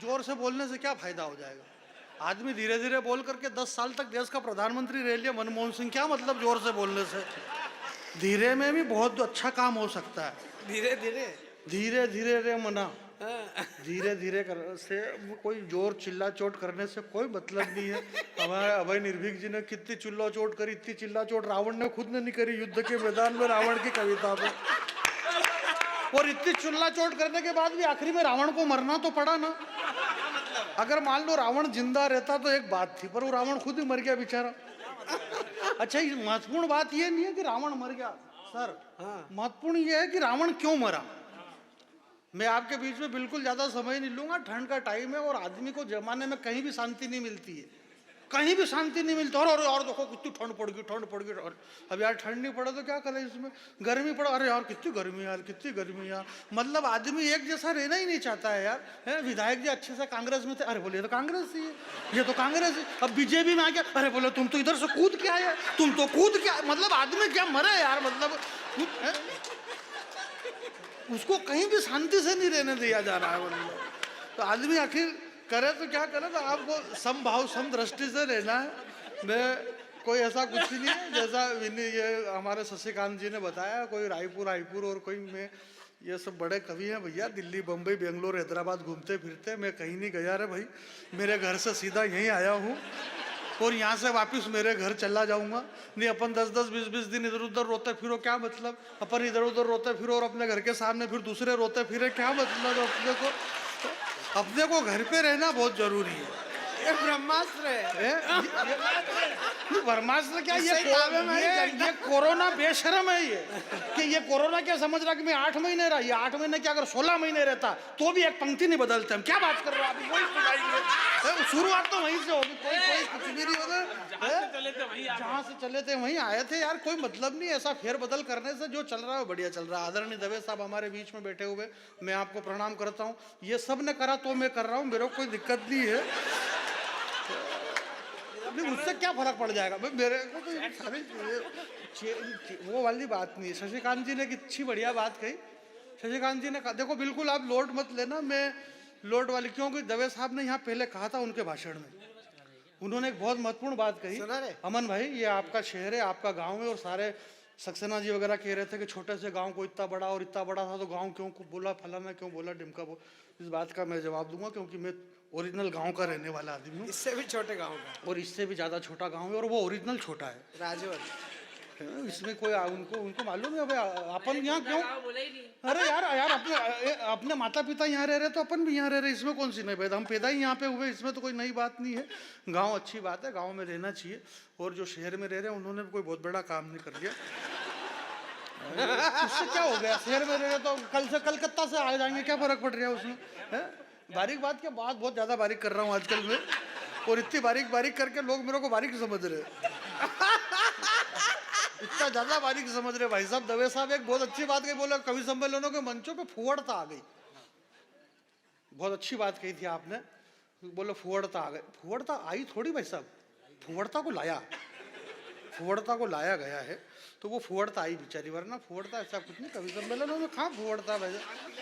जोर से बोलने से क्या फायदा हो जाएगा? आदमी धीरे धीरे बोल करके 10 साल तक देश का प्रधानमंत्री रह लिया मनमोहन सिंह, क्या मतलब जोर से बोलने से? धीरे में भी बहुत अच्छा काम हो सकता है। धीरे धीरे धीरे धीरे रे मना, धीरे धीरे कर से कोई जोर चिल्ला चोट करने से कोई मतलब नहीं है। हमारे अभय निर्भीक जी ने कितनी चिल्ला चोट करी, इतनी चिल्ला चोट रावण ने खुद ने नहीं करी युद्ध के मैदान में रावण की कविता पे। और इतनी चिल्ला चोट करने के बाद भी आखिरी में रावण को मरना तो पड़ा ना। अगर मान लो रावण जिंदा रहता तो एक बात थी, पर वो रावण खुद ही मर गया बेचारा। अच्छा, महत्वपूर्ण बात ये नहीं है कि रावण मर गया सर, महत्वपूर्ण ये है कि रावण क्यों मरा। मैं आपके बीच में बिल्कुल ज्यादा समय नहीं लूंगा, ठंड का टाइम है और आदमी को जमाने में कहीं भी शांति नहीं मिलती है, कहीं भी शांति नहीं मिलती। और देखो कितनी ठंड पड़ गई, ठंड पड़ गई। अब यार ठंड नहीं पड़े तो क्या करें, इसमें गर्मी पड़ा, अरे यार कितनी गर्मी यार, कितनी गर्मी यार। मतलब आदमी एक जैसा रहना ही नहीं चाहता है यार। है विधायक जी अच्छे से कांग्रेस में थे, अरे बोले ये तो कांग्रेस ही है, ये तो कांग्रेस है। अब बीजेपी में आ गया, अरे बोले तुम तो इधर से कूद के आए, तुम तो कूद के, मतलब आदमी क्या मरे यार। मतलब उसको कहीं भी शांति से नहीं रहने दिया जा रहा है। मतलब तो आदमी आखिर करे तो क्या करे, तो आपको समभाव सम दृष्टि से रहना है। मैं कोई ऐसा कुछ ही नहीं है जैसा ये हमारे शशिकांत जी ने बताया, कोई रायपुर और कोई मैं, ये सब बड़े कवि हैं भैया, दिल्ली बम्बई बेंगलोर हैदराबाद घूमते फिरते। मैं कहीं नहीं गया रे भाई, मेरे घर से सीधा यहीं आया हूँ और यहाँ से वापस मेरे घर चला जाऊंगा। नहीं अपन 10-10 20-20 दिन इधर उधर रोते फिरो, क्या मतलब। अपन इधर उधर रोते फिरो और अपने घर के सामने फिर दूसरे रोते फिरे, क्या मतलब। अपने को घर पे रहना बहुत जरूरी है। ये ब्रह्मास्त्र है। ब्रह्मास्त्र क्या, ये कोरोना बेशरम है ये, कि ये कोरोना क्या समझ रहा कि मैं 8 महीने रहा, ये 8 महीने क्या अगर 16 महीने रहता तो भी एक पंक्ति नहीं बदलते हम। क्या बात कर रहे हो आप, वही सुनाएंगे। शुरुआत तो वहीं से होगी, कोई कुछ भी नहीं होगा। जहाँ से चले थे वहीं आए थे यार, कोई मतलब नहीं ऐसा फेर बदल करने से। जो चल रहा है बढ़िया चल रहा है। आदरणीय दवे साहब हमारे बीच में बैठे हुए, मैं आपको प्रणाम करता हूँ। ये सब ने करा तो मैं कर रहा हूँ, मेरे को कोई दिक्कत नहीं है। उससे क्या फर्क पड़ जाएगा भाई, मेरे को तो सारी वो वाली बात नहीं है। शशिकांत जी ने अच्छी बढ़िया बात कही। शशिकांत जी ने कहा देखो बिल्कुल आप लोड मत लेना, मैं लोड वाली, क्योंकि दवे साहब ने यहाँ पहले कहा था उनके भाषण में, उन्होंने एक बहुत महत्वपूर्ण बात कही। अमन भाई ये आपका शहर है, आपका गाँव है, और सारे सक्सेना जी वगैरह कह रहे थे कि छोटे से गांव को इतना बड़ा, और इतना बड़ा था तो गांव क्यों बोला, फलाना क्यों बोला, ढिमका बोला। इस बात का मैं जवाब दूंगा क्योंकि मैं ओरिजिनल गांव का रहने वाला आदमी हूँ। इससे भी छोटे गांव का, और इससे भी ज़्यादा छोटा गांव है, और वो ओरिजिनल छोटा है, राजौर। इसमें कोई उनको मालूम है भाई अपन यहाँ क्यों। अरे यार अपने माता पिता यहाँ रह रहे तो अपन भी यहाँ रह रहे, इसमें कौन सी नई बात, हम पैदा ही यहाँ पे हुए, इसमें तो कोई नई बात नहीं है। गाँव अच्छी बात है, गाँव में रहना चाहिए। और जो शहर में रह रहे हैं उन्होंने भी कोई बहुत बड़ा काम नहीं कर लिया। उससे क्या हो गया, शहर में रह रहे तो कल से कलकत्ता से आ जाएंगे, क्या फर्क पड़ रहा है उसमें। बारीक बात क्या, बात बहुत ज्यादा बारीक कर रहा हूँ आजकल में, और इतनी बारीक करके लोग मेरे को बारीक समझ रहे, इतना ज्यादा बारीक समझ रहे। भाई साहब दवे साहब एक बहुत अच्छी बात कही, बोला कवि सम्मेलनों के मंचों पे फुहड़ता आ गई। बहुत अच्छी बात कही थी आपने, बोलो फुहड़ता आ गई। फुहड़ता आई थोड़ी भाई साहब, फुहड़ता को लाया गया है, तो वो फुहड़ता आई बेचारी, वरना फुहड़ता ऐसा कुछ नहीं। कवि सम्मेलनों में कहाँ फुहड़ता भाई,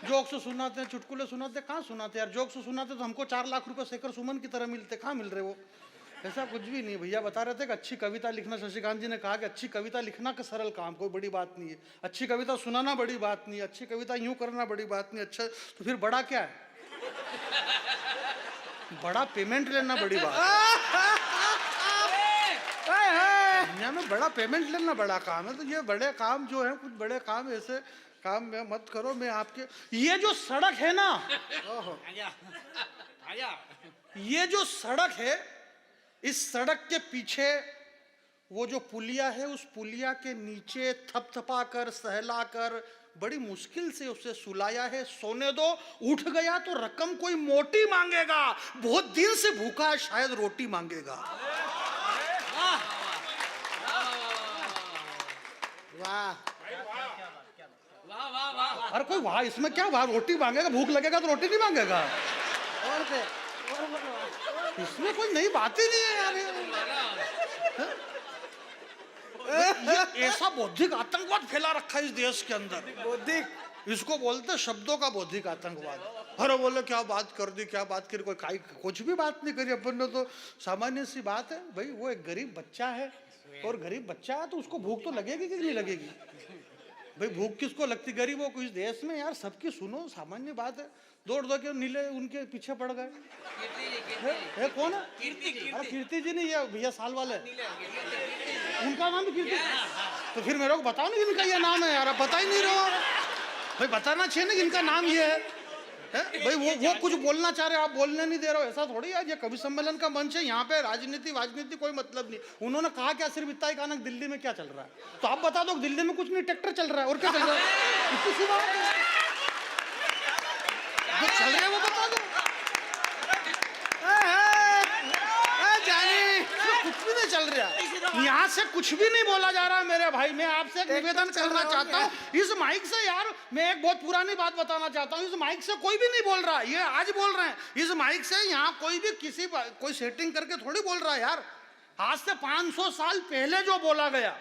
जोक्स सुनाते हैं, चुटकुले सुनाते, कहाँ सुनाते यार। जोक्स सुनाते तो हमको 4 लाख रुपए शेखर सुमन की तरह मिलते, कहाँ मिल रहे वो, ऐसा कुछ भी नहीं। भैया बता रहे थे कि अच्छी कविता लिखना, शशिकांत जी ने कहा कि अच्छी कविता लिखना का सरल काम, कोई बड़ी बात नहीं है। अच्छी कविता सुनाना बड़ी बात नहीं है, अच्छी कविता यूं करना बड़ी बात नहीं। अच्छा तो फिर बड़ा क्या है, बड़ा पेमेंट लेना बड़ी बात। दुनिया में बड़ा पेमेंट लेना बड़ा काम है। तो ये बड़े काम जो है, कुछ बड़े काम ऐसे काम में मत करो। मैं आपके ये जो सड़क है ना, ये जो सड़क है, इस सड़क के पीछे वो जो पुलिया है, उस पुलिया के नीचे थपथपा कर सहला कर बड़ी मुश्किल से उसे सुलाया है। सोने दो, उठ गया तो रकम कोई मोटी मांगेगा, बहुत दिन से भूखा है शायद रोटी मांगेगा। वाह वाह वाह वाह। अरे कोई वाह इसमें क्या, वाह रोटी मांगेगा, भूख लगेगा तो रोटी नहीं मांगेगा, इसमें कोई नई बात ही नहीं है यार। ये ऐसा बौद्धिक आतंकवाद फैला रखा है इस देश के अंदर, बौद्धिक, इसको बोलते शब्दों का बौद्धिक आतंकवाद। अरे बोले क्या बात कर दी, क्या बात करी, कोई कुछ भी बात नहीं करी अपन ने, तो सामान्य सी बात है भाई, वो एक गरीब बच्चा है, और गरीब बच्चा है तो उसको भूख तो लगेगी कि नहीं लगेगी भाई, भूख किसको लगती, गरीबों को इस देश में यार, सबकी सुनो, सामान्य बात है। दौड़ दौड़ के नीले उनके पीछे पड़ गए। है कौन है? अरे कीर्ति जी नहीं, ये भैया साल वाले, उनका नाम भी कीर्ति। तो फिर मेरे को बताओ ना इनका ये नाम है यार, आप बता ही नहीं रहे हो भाई, बताना चाहिए ना कि इनका नाम ये है भाई। वो कुछ बोलना चाह रहे हो, आप बोलने नहीं दे रहे हो, ऐसा थोड़ी है। ये कवि सम्मेलन का मंच है, यहाँ पे राजनीति वाजनीति कोई मतलब नहीं। उन्होंने कहा क्या, सिर्फ इतना ही कहा ना दिल्ली में क्या चल रहा है, तो आप बता दो दिल्ली में कुछ नहीं, ट्रैक्टर चल रहा है, और क्या चल रहा है, इतनी सी बात है, जो चल रहा है वो बता दो। जानी कुछ भी नहीं चल रहा, यहाँ से कुछ भी नहीं बोला जा रहा मेरे भाई। मैं आपसे एक निवेदन करना चाहता हूँ, इस माइक से यार, मैं एक बहुत पुरानी बात बताना चाहता हूँ, इस माइक से कोई भी नहीं बोल रहा, ये आज बोल रहे हैं, इस माइक से यहाँ कोई भी कोई सेटिंग करके थोड़ी बोल रहा है यार। आज से 500 साल पहले जो बोला गया,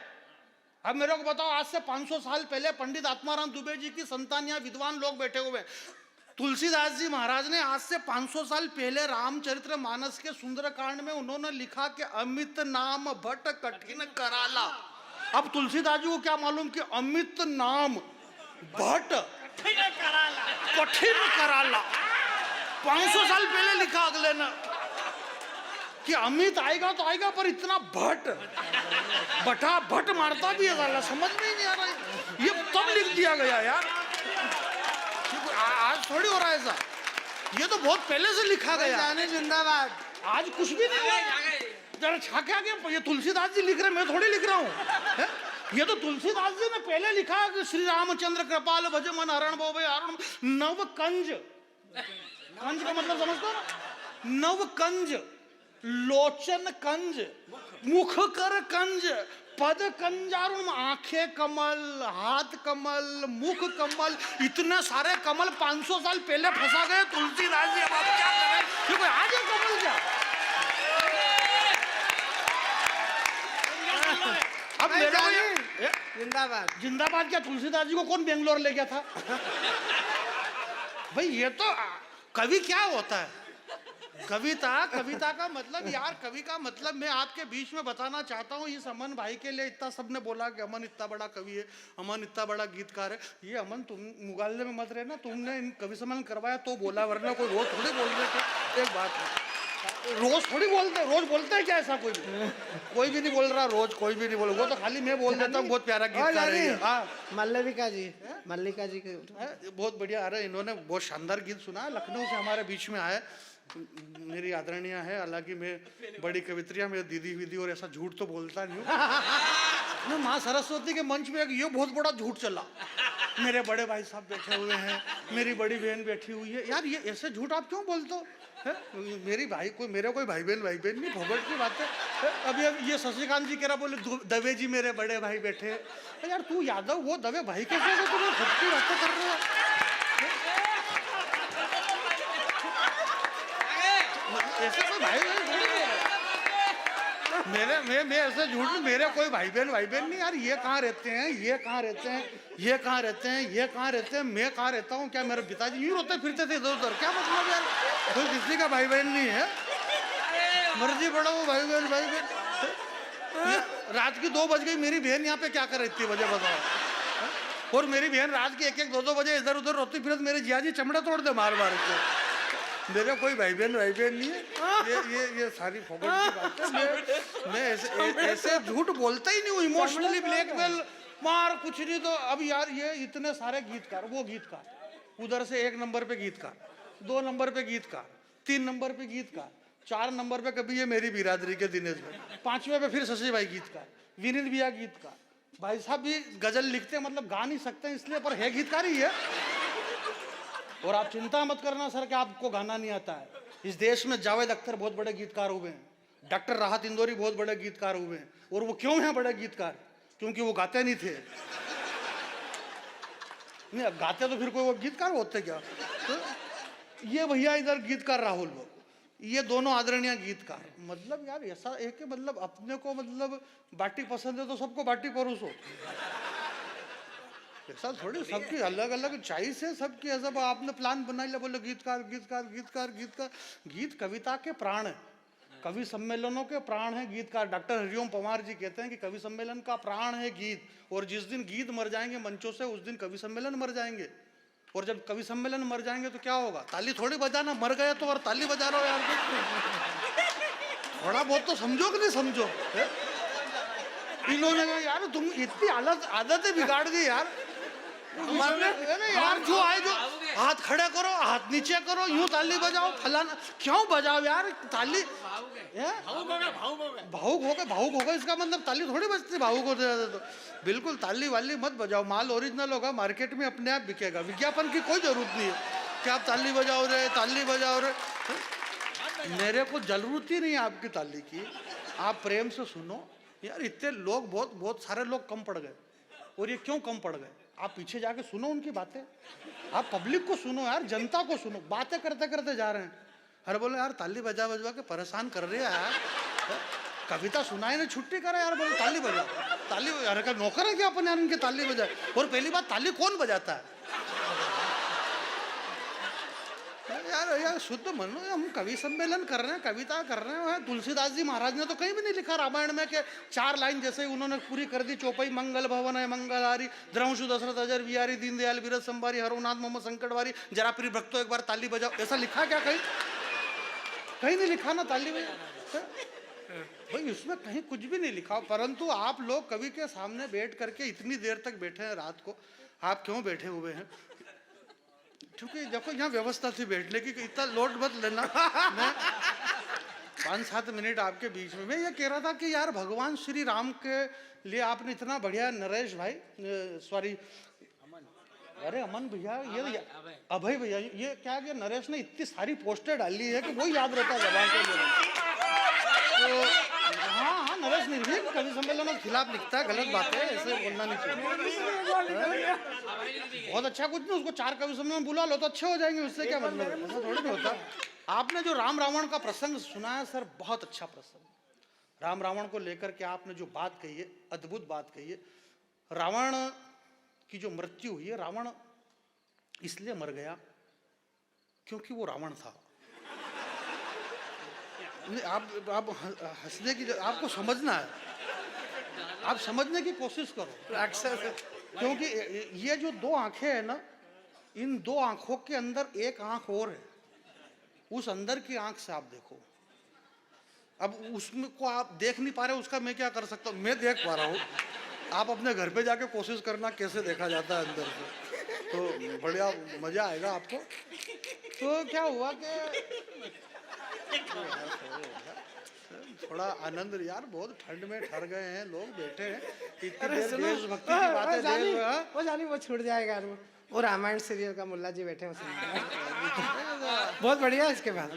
अब मेरे को बताओ, आज से 500 साल पहले पंडित आत्माराम दुबे जी की संतान, यहाँ विद्वान लोग बैठे हुए, तुलसीदास जी महाराज ने आज से 500 साल पहले रामचरित्र मानस के सुंदरकांड में उन्होंने लिखा कि अमित नाम भट कठिन कराला। अब तुलसीदास जी को क्या मालूम कि अमित नाम भट कठिन कराला 500 साल पहले लिखा अगले ने, कि अमित आएगा तो आएगा, पर इतना भट बटा भट मारता भी है साला, समझ में ही नहीं आ रहा है। ये तब लिख दिया गया यार, आज थोड़ी हो रहा है ऐसा, ये तो बहुत पहले से लिखा गया। जाने जिंदाबाद। आज कुछ भी नहीं है, जरा छाके आगे, ये तुलसीदास जी लिख रहे, मैं थोड़ी लिख रहा हूँ। ये तो तुलसीदास जी ने पहले लिखा कि श्री रामचंद्र कृपाल भज मन हरण भो हरण नव कंज, कंज का मतलब समझते हो ना, नव कंज, लोचन कंज, मुख कर कंज, पद कंजारुण, आंखें कमल, हाथ कमल, मुख कमल, इतने सारे कमल 500 साल पहले फंसा गए तुलसीदास जी। अब आप क्या करें, क्योंकि आज है कमल क्या। अब मेरे को जिंदाबाद जिंदाबाद क्या, तुलसीदास जी को कौन बेंगलोर ले गया था भाई। ये तो कवि क्या होता है, कविता का मतलब यार, कवि का मतलब मैं आपके बीच में बताना चाहता हूँ। इस अमन भाई के लिए इतना सबने बोला कि अमन इतना बड़ा कवि है, अमन इतना बड़ा गीतकार है। ये अमन तुम मुगालने में मत रहना, तुमने इन कवि सम्मेलन करवाया तो बोला, वरना कोई रोज थोड़ी बोल रहे थे। एक बात है, रोज थोड़ी बोलते, रोज बोलते हैं क्या ऐसा, कोई भी नहीं बोल रहा रोज, कोई भी नहीं बोल, वो तो खाली मैं बोल देता हूँ बहुत प्यारा गीतकार है। हाँ, मल्लिका जी, मल्लिका जी के बहुत बढ़िया। अरे इन्होंने बहुत शानदार गीत सुना है, लखनऊ से हमारे बीच में आए, मेरी आदरणीय है, हालांकि मैं बड़ी कवित्रियां, मेरी दीदी विदी, और ऐसा झूठ तो बोलता नहीं हूँ। मैं माँ सरस्वती के मंच में ये बहुत बड़ा झूठ चला, मेरे बड़े भाई साहब बैठे हुए हैं, मेरी बड़ी बहन बैठी हुई है, यार ये ऐसे झूठ आप क्यों बोलते हो? मेरी भाई कोई, मेरे कोई भाई बहन नहीं, भगवत की बात है। अभी ये शशिकांत जी कह रहा, बोले दवे जी मेरे बड़े भाई बैठे, यार तू यादव, वो दवे भाई कैसे, तुम्हें खुद की बातें कर रहे हो। ऐसे कोई भाई मैं ऐसे झूठ, मेरे कोई भाई बहन नहीं यार। ये कहाँ रहते हैं, ये कहाँ रहते हैं, ये कहाँ रहते हैं, ये कहाँ रहते हैं, मैं कहाँ रहता हूँ, क्या मेरे पिताजी यूँ रोते फिरते थे इधर उधर, क्या मतलब यार, कोई किसी का भाई बहन नहीं है, मर्जी पड़ा वो भाई बहन। रात की 2 बज गई, मेरी बहन यहाँ पे क्या कर रही थी बजे बताओ, और मेरी बहन रात के 1-1, 2-2 बजे इधर उधर रोती फिर, मेरे जियाजी चमड़ा तोड़ दे मार के। मेरे कोई भाई बहन नहीं है, ये सारी फोकट की बात है। मैं ऐसे झूठ बोलता ही नहीं हूँ, इमोशनली ब्लैकमेल मार कुछ नहीं। तो अब यार ये इतने सारे गीतकार, वो गीतकार उधर से 1 नंबर पे गीतकार, 2 नंबर पे गीतकार, 3 नंबर पे गीतकार, 4 नंबर पे कभी ये मेरी बिरादरी के दिनेश भाई, 5वें पे फिर शशि भाई गीतकार, विनीत भैया गीतकार। भाई साहब भी गजल लिखते हैं, मतलब गा नहीं सकते इसलिए, पर है गीतकार ही है। और आप चिंता मत करना सर कि आपको गाना नहीं आता है। इस देश में जावेद अख्तर बहुत बड़े गीतकार हुए हैं, डॉक्टर राहत इंदौरी बहुत बड़े गीतकार हुए हैं। और वो क्यों हैं बड़े गीतकार? क्योंकि वो गाते नहीं थे। नहीं, गाते तो फिर कोई वो गीतकार होते क्या? तो ये भैया इधर गीतकार राहुल, वो ये दोनों आदरणीय गीतकार। मतलब यार ऐसा एक, मतलब अपने को मतलब बाटी पसंद है तो सबको बाटी परोसो। ऐसा थोड़ी, सबकी अलग अलग चॉइस है सबकी। ऐसा आपने प्लान बना लिया, बोले गीतकार गीतकार गीतकार गीतकार। गीत कविता के प्राण है, कवि सम्मेलनों के प्राण है गीतकार। डॉक्टर हरिओम पवार जी कहते हैं कि कवि सम्मेलन का प्राण है गीत, और जिस दिन गीत मर जाएंगे मंचों से उस दिन कवि सम्मेलन मर जाएंगे। और जब कवि सम्मेलन मर जाएंगे तो क्या होगा? ताली थोड़ी बजाना, मर गया तो और ताली बजा रहा हो यार। थोड़ा बहुत तो समझो कि नहीं समझो है? इन्होंने कहा यार तुम इतनी आदतें बिगाड़ दी यार। यार जो आए जो हाथ खड़े करो, हाथ नीचे करो, यूं ताली बजाओ, फलाना क्यों बजाओ यार ताली? भावुक हो गए इसका मतलब ताली थोड़ी बजती भावुक होते जाते तो। बिल्कुल ताली वाली मत बजाओ, माल ओरिजिनल होगा, मार्केट में अपने आप बिकेगा, विज्ञापन की कोई जरूरत नहीं है कि आप ताली बजाओ रे ताली बजाओ रे। मेरे को जरूरत ही नहीं है आपकी ताली की, आप प्रेम से सुनो यार। इतने लोग बहुत सारे लोग कम पड़ गए, और ये क्यों कम पड़ गए? आप पीछे जाके सुनो उनकी बातें, आप पब्लिक को सुनो यार, जनता को सुनो। बातें करते करते जा रहे हैं, अरे बोले यार ताली बजा बजवा के परेशान कर रहे हैं यार, कविता सुनाई नहीं छुट्टी करे यार, बोले ताली बजा ताली। अरे क्या नौकर है क्या अपन यार इनके ताली बजाए? और पहली बात ताली कौन बजाता है यार शुद्ध मनो, हम कवि सम्मेलन कर रहे हैं, कविता कर रहे हैं। तुलसीदास जी महाराज ने तो कहीं भी नहीं लिखा रामायण में कि 4 लाइन जैसे ही उन्होंने पूरी कर दी चौपाई, मंगल भवन है मंगलहारी, द्रंशु दशरथ अजर विहारी, दीनदयाल विरत संभारी, हरोनाथ मोहम्मद संकटवारी, जरा प्रिय भक्तों एक बार ताली बजाओ, ऐसा लिखा क्या कहीं? कहीं नहीं लिखा ना ताली बजाओ भाई, इसमें कहीं कुछ भी नहीं लिखा। परंतु आप लोग कवि के सामने बैठ करके इतनी देर तक बैठे हैं रात को, आप क्यों बैठे हुए हैं? क्योंकि देखो यहाँ व्यवस्था थी बैठने की, इतना लोड मत लेना। मैं 5-7 मिनट आपके बीच में मैं ये कह रहा था कि यार भगवान श्री राम के लिए आपने इतना बढ़िया, नरेश भाई सॉरी अरे अमन भैया, ये अभय भैया, ये क्या कि नरेश ने इतनी सारी पोस्टर डाली है कि वो याद रहता है जबान के लिए। तो हाँ नरेश निर्भीक कवि सम्मेलन के खिलाफ लिखता है, गलत बात है, ऐसे बोलना नहीं चाहिए। बहुत अच्छा, कुछ नहीं, उसको 4 कवि सम्मेलन बुला लो तो अच्छे हो जाएंगे, उससे क्या मतलब है? ऐसा थोड़ी नहीं होता। आपने जो राम रावण का प्रसंग सुनाया सर, बहुत अच्छा प्रसंग। राम रावण को लेकर के आपने जो बात कही है, अद्भुत बात कही है। रावण की जो मृत्यु हुई है, रावण इसलिए मर गया क्योंकि वो रावण था। आप हंसने की, आपको समझना है, आप समझने की कोशिश करो। क्योंकि ये जो 2 आंखें हैं ना, इन 2 आंखों के अंदर एक आंख और है, उस अंदर की आंख से आप देखो। अब उसमें को आप देख नहीं पा रहे, उसका मैं क्या कर सकता हूँ? मैं देख पा रहा हूँ, आप अपने घर पे जाके कोशिश करना कैसे देखा जाता है अंदर से, तो बढ़िया मजा आएगा आपको। तो क्या हुआ कि थोड़ा आनंद यार, बहुत ठंड में ठहर गए हैं लोग, बैठे हैं, इतनी देर देशभक्ति की बातें। वो जानी वो छूट जाएगा, वो रामायण सीरियल का मुल्ला जी बैठे हैं बहुत बढ़िया। इसके बाद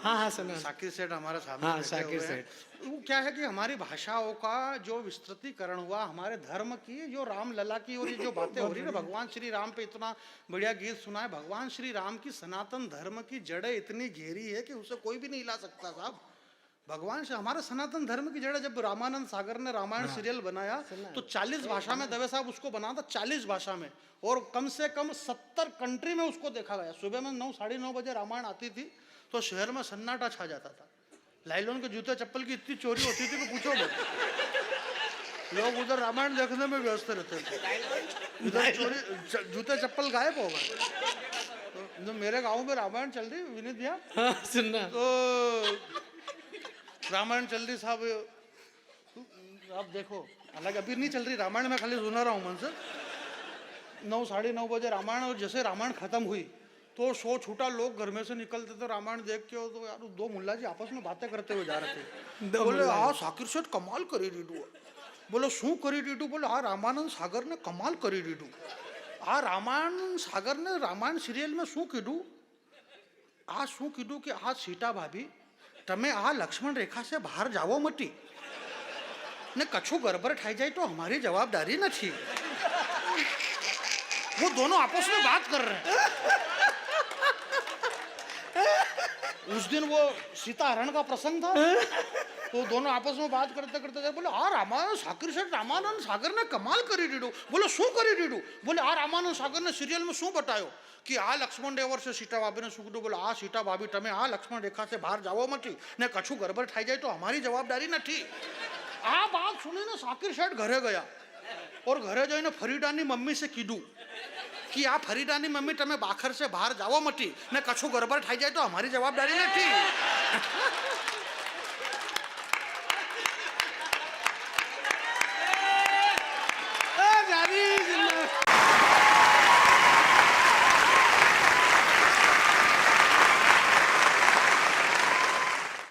हाँ सुनो, साकिर सेठ हमारे सामने। हाँ साकिर सेठ, वो क्या है कि हमारी भाषाओं का जो विस्तृतीकरण हुआ, हमारे धर्म की जो राम लला की, और ये जो बातें हो रही है, भगवान श्री राम पे इतना बढ़िया गीत सुना है। भगवान श्री राम की सनातन धर्म की जड़ें इतनी गहरी है कि उसे कोई भी नहीं हिला सकता साहब। भगवान से हमारे सनातन धर्म की जड़ें, जब रामानंद सागर ने रामायण सीरियल बनाया तो 40 भाषा में दवे साहब उसको बना था, 40 भाषा में, और कम से कम 70 कंट्री में उसको देखा गया। सुबह में 9 साढ़े 9 बजे रामायण आती थी तो शहर में सन्नाटा छा जाता था। लाइलॉन के जूते चप्पल की इतनी चोरी होती थी कि पूछो मत। लोग उधर रामायण देखने में व्यस्त रहते थे, इधर चोरी, जूते चप्पल गायब हो गए। तो मेरे गाँव में रामायण चल रही, विनीत भैया सुनना, तो रामायण चल रही साहब, आप देखो, हालांकि अभी नहीं चल रही रामायण, मैं खाली सुना रहा हूँ मन से। 9 साढ़े 9 बजे रामायण, और जैसे रामायण खत्म हुई तो शो छूटा, लोग घर में से निकलते थे रामायण देख के। तो यार 2 मुल्ला जी आपस में बातें करते हुए जा रहे थे। बोले हाँ साकिर सेठ कमाल करी रीडू। बोले शू करी रीडू? बोले हाँ रामानंद सागर ने कमाल करी रीडू। हाँ रामायण सागर ने रामायण सीरियल में शू कीधु? आ शू कीधु कि आ सीता भाभी તમે આ લક્ષ્મણ રેખા से બહાર જાવો મટી ને કछु ગરબર થઈ જાય તો हमारी जवाबदारी नहीं। वो दोनों आपस में बात कर रहे हैं। उस दिन वो सीता हरण का प्रसंग था, तो दोनों आपस में बात करते करते गए, बोले आ रामानंद सागर से रामानंद सागर ने कमाल करी दीडू। बोले शू करी दीडू? बोले आ रामानंद सागर ने सीरियल में शू बतायो कि आ लक्ष्मण देवर से सीता भाभी ने શું કીધું? બોલે આ સીતા ભાભી તમે આ લક્ષ્મણ રેખા से બહાર જાવો મતી ને કછું ગરબર થઈ જાય તો અમારી જવાબદારી નથી। આ વાત સુનીને સાકિર શેઠ ઘરે ગયા और ઘરે જઈને ફરીદાની મમ્મી से કીધું कि आ फरीदानी मम्मी तमे बाखर से बहार जाओ मती ने कछु गड़बड़ थाई जाए तो हमारी जवाबदारी नहीं।